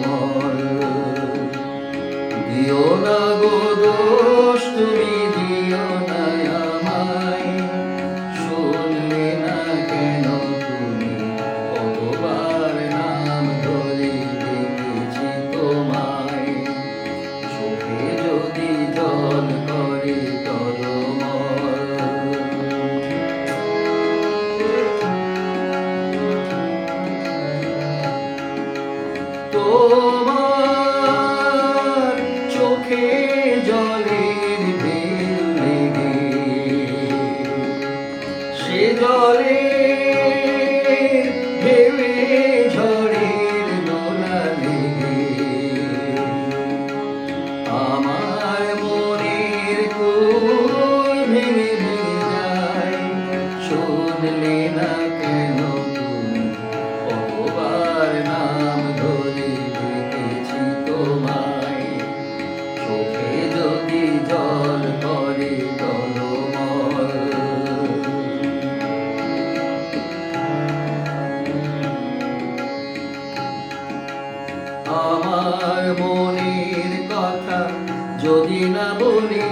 টলমল। দিও না গো দোষ, তুমি দিও না আমায়, শুনলে না কেন তুমি? কতবার নাম ধরে ডেকেছি তোমায়, চোখে যদি জল করে টলমল। তোমার চোখে জলের ঢেউ লেগে, সে জলে ঢেউয়ে ঝড়ের দোলা লেগে, আমার মনের কুল ভেঙে ভেঙে যায়, শুনলে না কেন তুমি? কতবার নাম ধরে ডেকেছি তোমায়, চোখে যদি জল করে টলমল। আমার মনের কথা যদি না বলি,